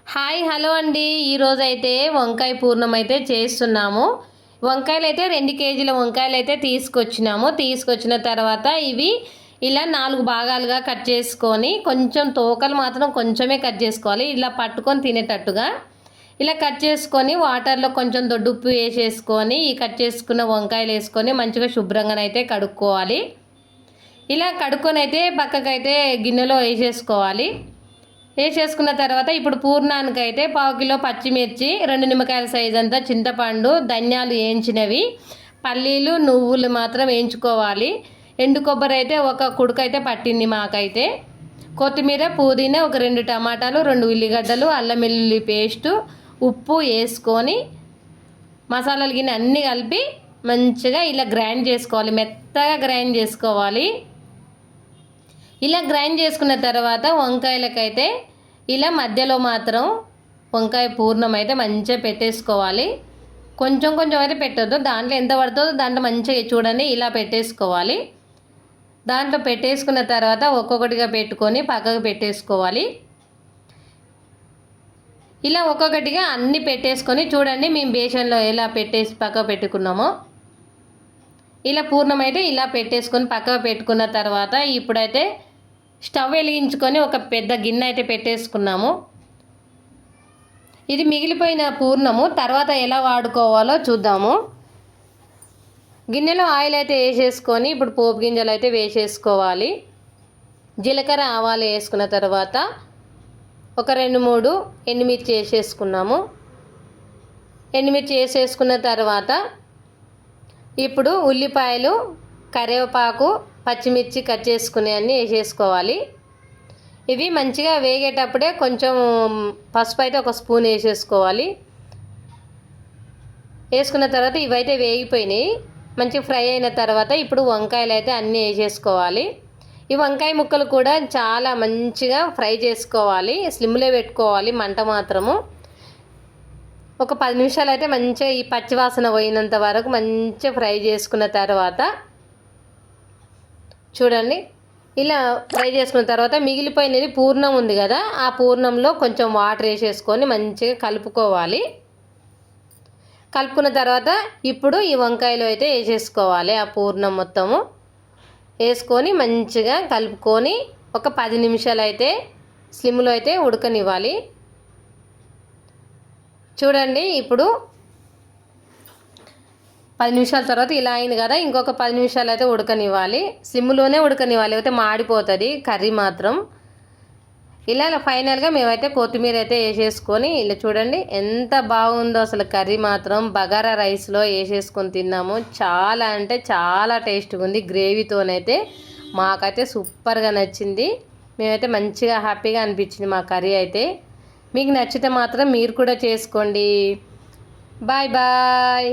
Hi hello అండి. ఈరోజు అయితే వంకాయ పూర్ణం అయితే చేస్తున్నాము. వంకాయలు అయితే 2 కేజీల వంకాయలు అయితే తీసుకొచ్చిన తర్వాత ఇవి ఇలా 4 భాగాలుగా కట్ చేసుకొని కొంచెం తోకలు మాత్రం కొంచెమే కట్ చేసుకోవాలి. ఇలా పట్టుకొని తినేటట్టుగా ఇలా కట్ చేసుకొని వాటర్లో కొంచెం దొడ్డుప్పు వేసేసుకొని ఈ కట్ చేసుకున్న వంకాయలు వేసుకొని మంచిగా శుభ్రంగానైతే కడుక్కోవాలి. ఇలా కడుక్కొని అయితే పక్కకైతే గిన్నెలో వేసేసుకున్న తర్వాత ఇప్పుడు పూర్ణానికైతే 1/4 కిలో పచ్చిమిర్చి, 2 నిమ్మకాయల సైజ్ అంతా చింతపండు, ధనియాలు వేయించినవి, పల్లీలు, నువ్వులు మాత్రం వేయించుకోవాలి. ఎండు కొబ్బరి అయితే ఒక కుడుకైతే పట్టింది మాకైతే. కొత్తిమీర, పుదీనా, ఒక 2 టమాటాలు, 2 ఉల్లిగడ్డలు, అల్లం వెల్లుల్లి పేస్టు, ఉప్పు వేసుకొని మసాలాలు గిన్నె అన్నీ కలిపి మంచిగా ఇలా గ్రైండ్ చేసుకోవాలి. మెత్తగా గ్రైండ్ చేసుకోవాలి. ఇలా గ్రైండ్ చేసుకున్న తర్వాత వంకాయలకైతే ఇలా మధ్యలో మాత్రం వంకాయ పూర్ణం అయితే మంచిగా పెట్టేసుకోవాలి. కొంచెం కొంచెం అయితే పెట్టొద్దు, దాంట్లో ఎంత పడుతుందో దాంట్లో మంచిగా చూడండి ఇలా పెట్టేసుకోవాలి. దాంట్లో పెట్టేసుకున్న తర్వాత ఒక్కొక్కటిగా పెట్టుకొని పక్కకు పెట్టేసుకోవాలి. ఇలా ఒక్కొక్కటిగా అన్నీ పెట్టేసుకొని చూడండి మేము బేసన్లో ఎలా పెట్టేసి పక్కకు పెట్టుకున్నామో ఇలా పూర్ణం అయితే ఇలా పెట్టేసుకొని పక్కకు పెట్టుకున్న తర్వాత ఇప్పుడైతే స్టవ్ వెలిగించుకొని ఒక పెద్ద గిన్నె అయితే పెట్టేసుకున్నాము. ఇది మిగిలిపోయిన పూర్ణము తర్వాత ఎలా వాడుకోవాలో చూద్దాము. గిన్నెలో ఆయిల్ అయితే వేసేసుకొని ఇప్పుడు పోపు గింజలు అయితే వేసేసుకోవాలి. జీలకర్ర, ఆవాలు వేసుకున్న తర్వాత ఒక 2-3 ఎండుమిర్చి వేసేసుకున్నాము. ఎండుమిర్చి వేసేసుకున్న తర్వాత ఇప్పుడు ఉల్లిపాయలు, కరివేపాకు, పచ్చిమిర్చి కట్ చేసుకునే అన్నీ వేసేసుకోవాలి. ఇవి మంచిగా వేగేటప్పుడే కొంచెం పసుపు అయితే ఒక స్పూన్ వేసేసుకోవాలి. వేసుకున్న తర్వాత ఇవైతే వేగిపోయినాయి. మంచిగా ఫ్రై అయిన తర్వాత ఇప్పుడు వంకాయలు అయితే అన్నీ వేసేసుకోవాలి. ఈ వంకాయ ముక్కలు కూడా చాలా మంచిగా ఫ్రై చేసుకోవాలి. స్లిమ్లో పెట్టుకోవాలి మంట మాత్రము. ఒక 10 నిమిషాలు అయితే మంచిగా ఈ పచ్చివాసన పోయినంత వరకు మంచిగా ఫ్రై చేసుకున్న తర్వాత చూడండి ఇలా ఫ్రై చేసుకున్న తర్వాత మిగిలిపోయినది పూర్ణం ఉంది కదా, ఆ పూర్ణంలో కొంచెం వాటర్ వేసేసుకొని మంచిగా కలుపుకోవాలి. కలుపుకున్న తర్వాత ఇప్పుడు ఈ వంకాయలు అయితే వేసేసుకోవాలి. ఆ పూర్ణం మొత్తము వేసుకొని మంచిగా కలుపుకొని ఒక 10 నిమిషాలు అయితే స్లిమ్లో అయితే ఉడకనివ్వాలి. చూడండి ఇప్పుడు 10 నిమిషాల తర్వాత ఇలా అయింది కదా, ఇంకొక 10 నిమిషాలు అయితే ఉడకనివ్వాలి. స్లిమ్లోనే ఉడకనివ్వాలి, లేకపోతే మాడిపోతుంది కర్రీ మాత్రం. ఇలా ఫైనల్గా మేమైతే కొత్తిమీర అయితే వేసేసుకొని ఇలా చూడండి ఎంత బాగుందో అసలు కర్రీ మాత్రం. బగారా రైస్లో వేసేసుకొని తిన్నాము. చాలా అంటే చాలా టేస్ట్గా ఉంది. గ్రేవీతోనైతే మాకైతే సూపర్గా నచ్చింది. మేమైతే మంచిగా హ్యాపీగా అనిపించింది మా కర్రీ అయితే. మీకు నచ్చితే మాత్రం మీరు కూడా చేసుకోండి. Bye bye.